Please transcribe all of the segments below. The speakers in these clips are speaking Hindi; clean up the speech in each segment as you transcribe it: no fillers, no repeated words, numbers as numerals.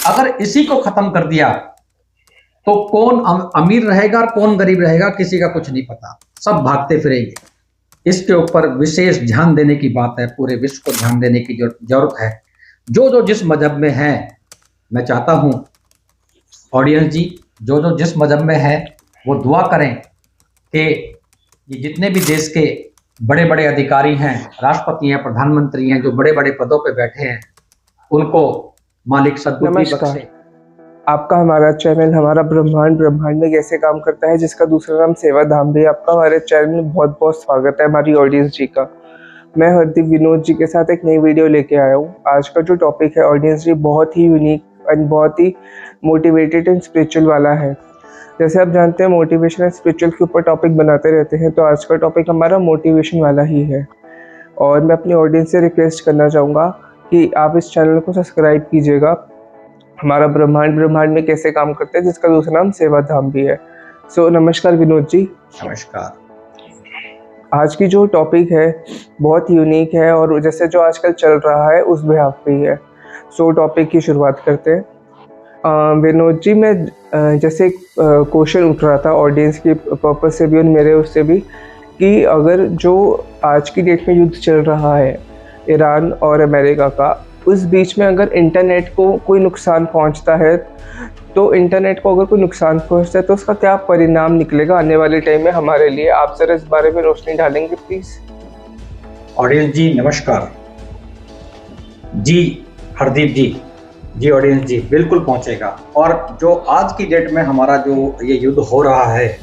अगर इसी को खत्म कर दिया तो कौन अमीर रहेगा और कौन गरीब रहेगा किसी का कुछ नहीं पता, सब भागते फिरेंगे। इसके ऊपर विशेष ध्यान देने की बात है, पूरे विश्व को ध्यान देने की जरूरत है। जो जिस मजहब में है, मैं चाहता हूं ऑडियंस जी, जो जिस मजहब में है वो दुआ करें कि ये जितने भी देश के बड़े बड़े अधिकारी हैं, राष्ट्रपति हैं, प्रधानमंत्री हैं, जो बड़े बड़े पदों पे बैठे हैं, उनको मालिक सद्बुद्धि बख्शे। आपका हमारा चैनल हमारा ब्रह्मांड में कैसे काम करता है, जिसका दूसरा नाम सेवा धाम भी, आपका हमारे चैनल में बहुत बहुत स्वागत है हमारी ऑडियंस जी का। मैं हरदीप विनोद जी के साथ एक नई वीडियो लेके आया हूँ। आज का जो टॉपिक है ऑडियंस जी बहुत ही यूनिक एंड बहुत ही मोटिवेटेड एंड स्पिरिचुअल वाला है। जैसे आप जानते हैं मोटिवेशन एंड स्पिरिचुअल के ऊपर टॉपिक बनाते रहते हैं, तो आज का टॉपिक हमारा मोटिवेशन वाला ही है। और मैं अपनी ऑडियंस से रिक्वेस्ट करना चाहूँगा कि आप इस चैनल को सब्सक्राइब कीजिएगा। हमारा ब्रह्मांड में कैसे काम करते हैं, जिसका दूसरा नाम सेवा धाम भी है। सो नमस्कार विनोद जी। नमस्कार। आज की जो टॉपिक है बहुत यूनिक है और जैसे जो आजकल चल रहा है उस बिहाफ पे ही है। सो टॉपिक की शुरुआत करते हैं। विनोद जी, मैं जैसे क्वेश्चन उठ रहा था ऑडियंस की पर्पज से भी और मेरे उससे भी, कि अगर जो आज की डेट में युद्ध चल रहा है ईरान और अमेरिका का, उस बीच में अगर इंटरनेट को कोई नुकसान पहुंचता है, तो इंटरनेट को अगर कोई नुकसान पहुंचता है तो उसका क्या परिणाम निकलेगा आने वाले टाइम में हमारे लिए? आप जरा इस बारे में रोशनी डालेंगे प्लीज। ऑडियंस जी नमस्कार जी, हरदीप जी ऑडियंस जी बिल्कुल पहुंचेगा। और जो आज की डेट में हमारा जो ये युद्ध हो रहा है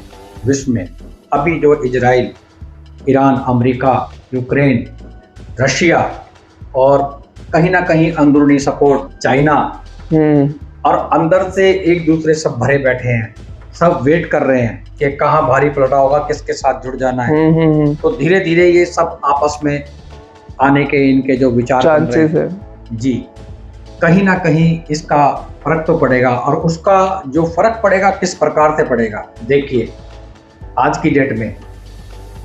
विश्व में, अभी जो Israel, Iran, America, Ukraine, Russia और कहीं ना कहीं अंदरूनी सपोर्ट चाइना, और अंदर से एक दूसरे सब भरे बैठे हैं, सब वेट कर रहे हैं कि कहाँ भारी पलटा होगा, किसके साथ जुड़ जाना है। तो धीरे धीरे ये सब आपस में आने के इनके जो विचार चांसेस है जी, कहीं ना कहीं इसका फर्क तो पड़ेगा। और उसका जो फर्क पड़ेगा किस प्रकार से पड़ेगा, देखिए आज की डेट में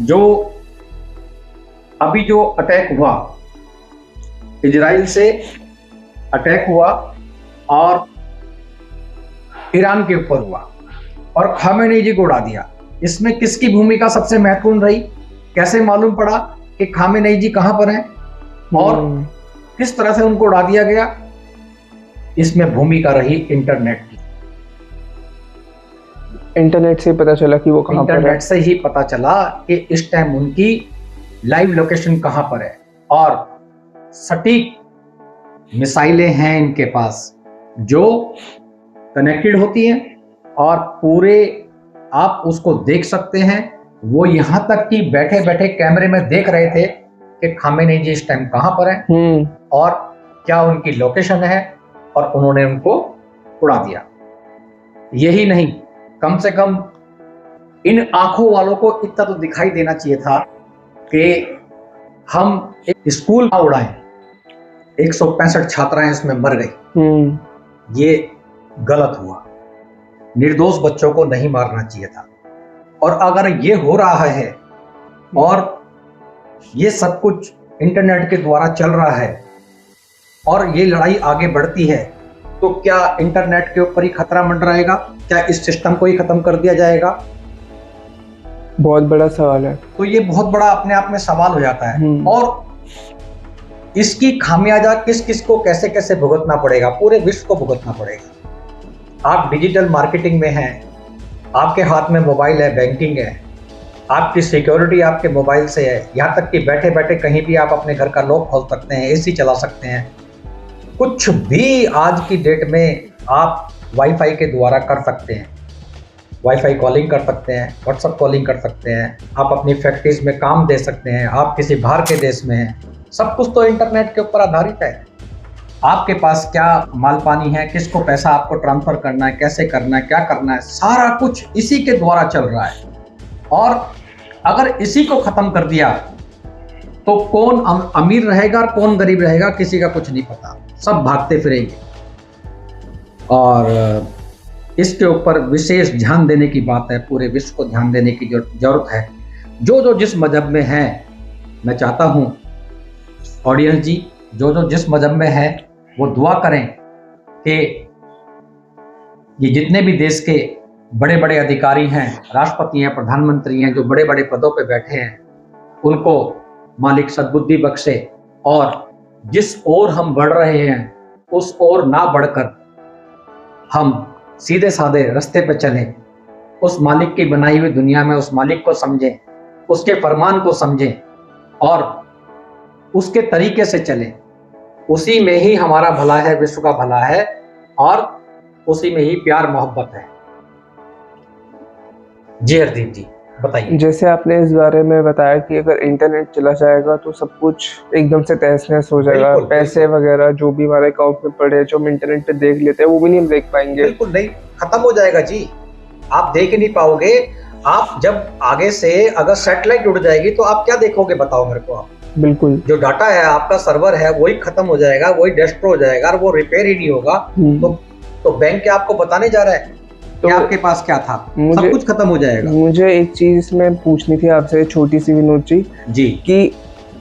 जो अभी जो अटैक हुआ, इजराइल से अटैक हुआ और ईरान के ऊपर हुआ और खामेनी जी को उड़ा दिया, इसमें किसकी भूमिका सबसे महत्वपूर्ण रही? कैसे मालूम पड़ा कि खामेनी जी कहां पर हैं और किस तरह से उनको उड़ा दिया गया? इसमें भूमिका रही इंटरनेट की। इंटरनेट से पता चला कि वो कहां पर है। इंटरनेट से ही पता चला कि इस टाइम उनकी लाइव लोकेशन कहां पर है, और सटीक मिसाइलें हैं इनके पास जो कनेक्टेड होती हैं और पूरे आप उसको देख सकते हैं। वो यहां तक कि बैठे बैठे कैमरे में देख रहे थे कि खामेनी जी इस टाइम कहां पर है और क्या उनकी लोकेशन है, और उन्होंने उनको उड़ा दिया। यही नहीं, कम से कम इन आंखों वालों को इतना तो दिखाई देना चाहिए था कि हम एक स्कूल ना उड़ाएं, 165 छात्राएं इसमें मर गई। ये गलत हुआ, निर्दोष बच्चों को नहीं मारना चाहिए था। और अगर ये हो रहा है और ये सब कुछ इंटरनेट के द्वारा चल रहा है और ये लड़ाई आगे बढ़ती है, तो क्या इंटरनेट के ऊपर ही खतरा मंडराएगा? क्या इस सिस्टम को ही खत्म कर दिया जाएगा? बहुत बड़ा सवाल है। तो ये बहुत बड़ा अपने आप में सवाल हो जाता है। और इसकी खामियाजा किस किस को कैसे कैसे भुगतना पड़ेगा? पूरे विश्व को भुगतना पड़ेगा। आप डिजिटल मार्केटिंग में हैं, आपके हाथ में मोबाइल है, बैंकिंग है, आपकी सिक्योरिटी आपके मोबाइल से है, यहाँ तक कि बैठे बैठे कहीं भी आप अपने घर का लॉक खोल सकते हैं, एसी चला सकते हैं, कुछ भी आज की डेट में आप वाईफाई के द्वारा कर सकते हैं। वाईफाई कॉलिंग कर सकते हैं, व्हाट्सएप कॉलिंग कर सकते हैं, आप अपनी फैक्ट्रीज में काम दे सकते हैं, आप किसी बाहर के देश में हैं, सब कुछ तो इंटरनेट के ऊपर आधारित है। आपके पास क्या माल पानी है, किसको पैसा आपको ट्रांसफर करना है, कैसे करना है, क्या करना है, सारा कुछ इसी के द्वारा चल रहा है। और अगर इसी को खत्म कर दिया तो कौन अमीर रहेगा और कौन गरीब रहेगा किसी का कुछ नहीं पता, सब भागते फिरेंगे। और इसके ऊपर विशेष ध्यान देने की बात है, पूरे विश्व को ध्यान देने की जरूरत है। जो जिस मजहब में है, मैं चाहता हूं ऑडियंस जी, जो जिस मजहब में है वो दुआ करें कि ये जितने भी देश के बड़े बड़े अधिकारी हैं, राष्ट्रपति हैं, प्रधानमंत्री हैं, जो बड़े बड़े पदों पे बैठे हैं, उनको मालिक सद्बुद्धि बख्शे और जिस ओर हम बढ़ रहे हैं उस ओर ना बढ़कर हम सीधे साधे रास्ते पे चलें, उस मालिक की बनाई हुई दुनिया में उस मालिक को समझें, उसके फरमान को समझें और उसके तरीके से चलें। उसी में ही हमारा भला है, विश्व का भला है और उसी में ही प्यार मोहब्बत है। जी हरदीप जी बताइए। जैसे आपने इस बारे में बताया कि अगर इंटरनेट चला जाएगा तो सब कुछ एकदम से तहस नहस हो जाएगा, बिल्कुल, पैसे वगैरह जो भी हमारे अकाउंट में पड़े जो हम इंटरनेट पे देख लेते हैं वो भी नहीं हम देख पाएंगे। बिल्कुल नहीं, खत्म हो जाएगा जी, आप देख ही नहीं पाओगे। आप जब आगे से अगर सैटेलाइट उड़ जाएगी तो आप क्या देखोगे बताओ मेरे को आप। बिल्कुल, जो डाटा है आपका सर्वर है वही खत्म हो जाएगा, वही डिस्ट्रॉय हो जाएगा और वो रिपेयर ही नहीं होगा। तो बैंक क्या आपको बताने जा रहा है तो कि आपके पास क्या था, सब कुछ खत्म हो जाएगा। मुझे एक चीज में पूछनी थी आपसे, छोटी सी विनोद जी कि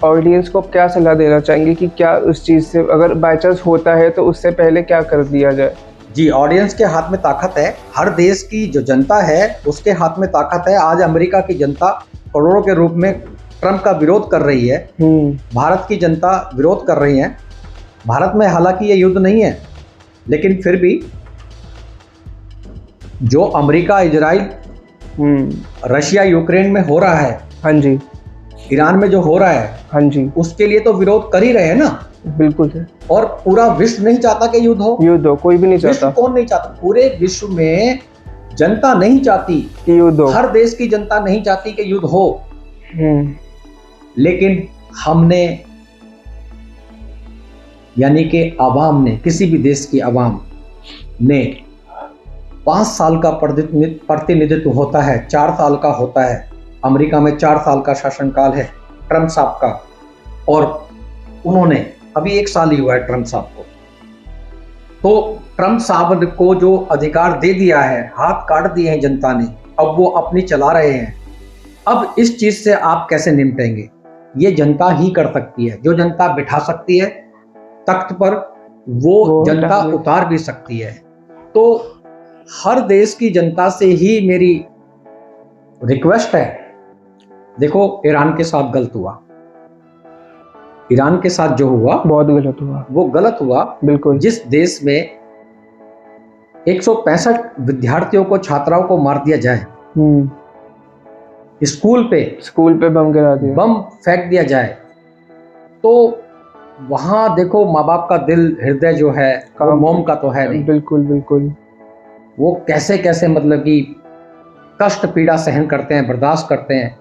ऑडियंस को क्या सलाह देना चाहेंगे कि क्या उस चीज से अगर बाय चांस होता है तो उससे पहले क्या कर दिया जाए। जी, ऑडियंस के हाथ में ताकत है, हर देश की जो जनता है उसके हाथ में ताकत है। आज अमेरिका की जनता करोड़ों के रूप में ट्रंप का विरोध कर रही है, भारत की जनता विरोध कर रही है। भारत में हालांकि ये युद्ध नहीं है, लेकिन फिर भी जो अमेरिका, इजराइल, रशिया, यूक्रेन में हो रहा है, हाँ जी, ईरान में जो हो रहा है, हाँ जी, उसके लिए तो विरोध कर ही रहे हैं ना। बिल्कुल सर। और पूरा विश्व नहीं चाहता कि युद्ध हो, कोई भी नहीं चाहता। कौन नहीं चाहता? पूरे विश्व में जनता नहीं चाहती कि युद्ध हो, हर देश की जनता नहीं चाहती कि युद्ध हो। लेकिन हमने यानी कि आवाम ने, किसी भी देश की आवाम ने 5 साल का प्रतिनिधित्व होता है, 4 साल का होता है। अमेरिका में 4 साल का शासनकाल है ट्रंप साहब का, और उन्होंने अभी 1 साल ही हुआ है ट्रंप साहब को। तो ट्रंप साहब को जो अधिकार दे दिया है, हाथ काट दिए हैं जनता ने, अब वो अपनी चला रहे हैं। अब इस चीज से आप कैसे निपटेंगे? ये जनता ही कर सकती है। जो जनता बिठा सकती है तख्त पर, वो जनता उतार भी सकती है। तो हर देश की जनता से ही मेरी रिक्वेस्ट है, देखो ईरान के साथ गलत हुआ, ईरान के साथ जो हुआ बहुत गलत हुआ, वो गलत हुआ। बिल्कुल। जिस देश में 165 विद्यार्थियों को, छात्राओं को मार दिया जाए, स्कूल पे बम गिरा दिया, बम फेंक दिया जाए, तो वहां देखो माँ बाप का दिल, हृदय जो है वो मोम का तो है नहीं। बिल्कुल बिल्कुल। वो कैसे कैसे मतलब कि कष्ट पीड़ा सहन करते हैं, बर्दाश्त करते हैं,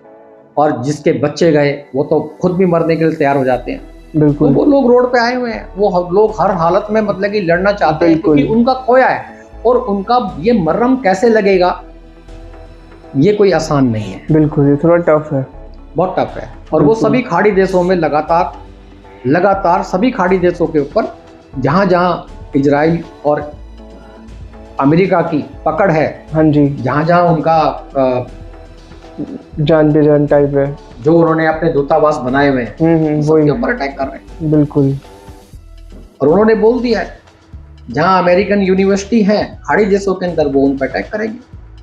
और जिसके बच्चे गए वो तो खुद भी मरने के लिए तैयार हो जाते हैं। बिल्कुल। तो वो लोग रोड पे आए हुए हैं, वो लोग हर हालत में मतलब कि लड़ना चाहते हैं, क्योंकि उनका खोया है, और उनका ये मर्रम कैसे लगेगा ये कोई आसान नहीं है। बिल्कुल, ये थोड़ा टफ है, बहुत टफ है। और वो सभी खाड़ी देशों में लगातार सभी खाड़ी देशों के ऊपर जहां जहां इजराइल और अमेरिका की पकड़ है, हाँ जी, जहां जहां उनका जान बेजान टाइप है, जो उन्होंने अपने दूतावास बनाए हुए हैं, उसके ऊपर अटैक कर रहे हैं। बिल्कुल। और उन्होंने बोल दिया है जहां अमेरिकन यूनिवर्सिटी है खाड़ी देशों के अंदर, वो उन पर अटैक करेंगे।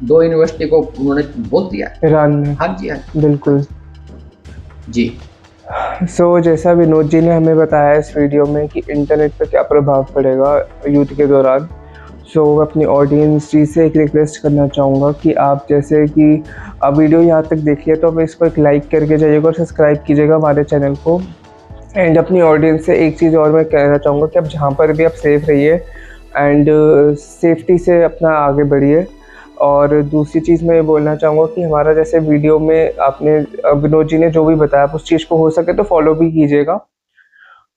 2 यूनिवर्सिटी को उन्होंने बोल दिया ईरान में। हाँ जी, हाँ बिल्कुल जी। जैसा विनोद जी ने हमें बताया इस वीडियो में कि इंटरनेट पर क्या प्रभाव पड़ेगा युद्ध के दौरान, अपनी ऑडियंस जी से एक रिक्वेस्ट करना चाहूँगा कि आप जैसे कि आप वीडियो यहाँ तक देखिए तो आप इसको एक लाइक करके जाइएगा और सब्सक्राइब कीजिएगा हमारे चैनल को। एंड अपनी ऑडियंस से एक चीज़ और मैं कहना चाहूँगा कि आप जहाँ पर भी आप सेफ रहिए एंड सेफ्टी से अपना आगे बढ़िए। और दूसरी चीज़ मैं ये बोलना चाहूँगा कि हमारा जैसे वीडियो में आपने विनोद जी ने जो भी बताया आप उस चीज़ को हो सके तो फॉलो भी कीजिएगा।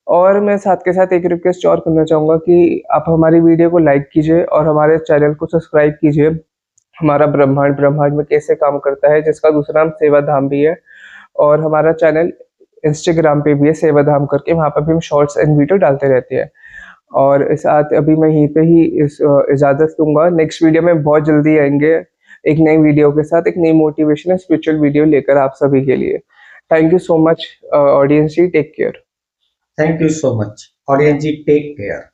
और मैं साथ के साथ एक रिक्वेस्ट और करना चाहूँगा कि आप हमारी वीडियो को लाइक कीजिए और हमारे चैनल को सब्सक्राइब कीजिए। हमारा ब्रह्मांड में कैसे काम करता है, जिसका दूसरा नाम सेवाधाम भी है, और हमारा चैनल इंस्टाग्राम पे भी है सेवाधाम करके, वहाँ पर भी हम शॉर्ट्स एंड वीडियो डालते रहते हैं। और इस साथ अभी मैं यहीं पे ही इजाज़त दूंगा। नेक्स्ट वीडियो में बहुत जल्दी आएंगे एक नई वीडियो के साथ, एक नई मोटिवेशनल स्पिरिचुअल वीडियो लेकर आप सभी के लिए। Thank you so much audience ji, take care. Thank you so much audience ji, take care.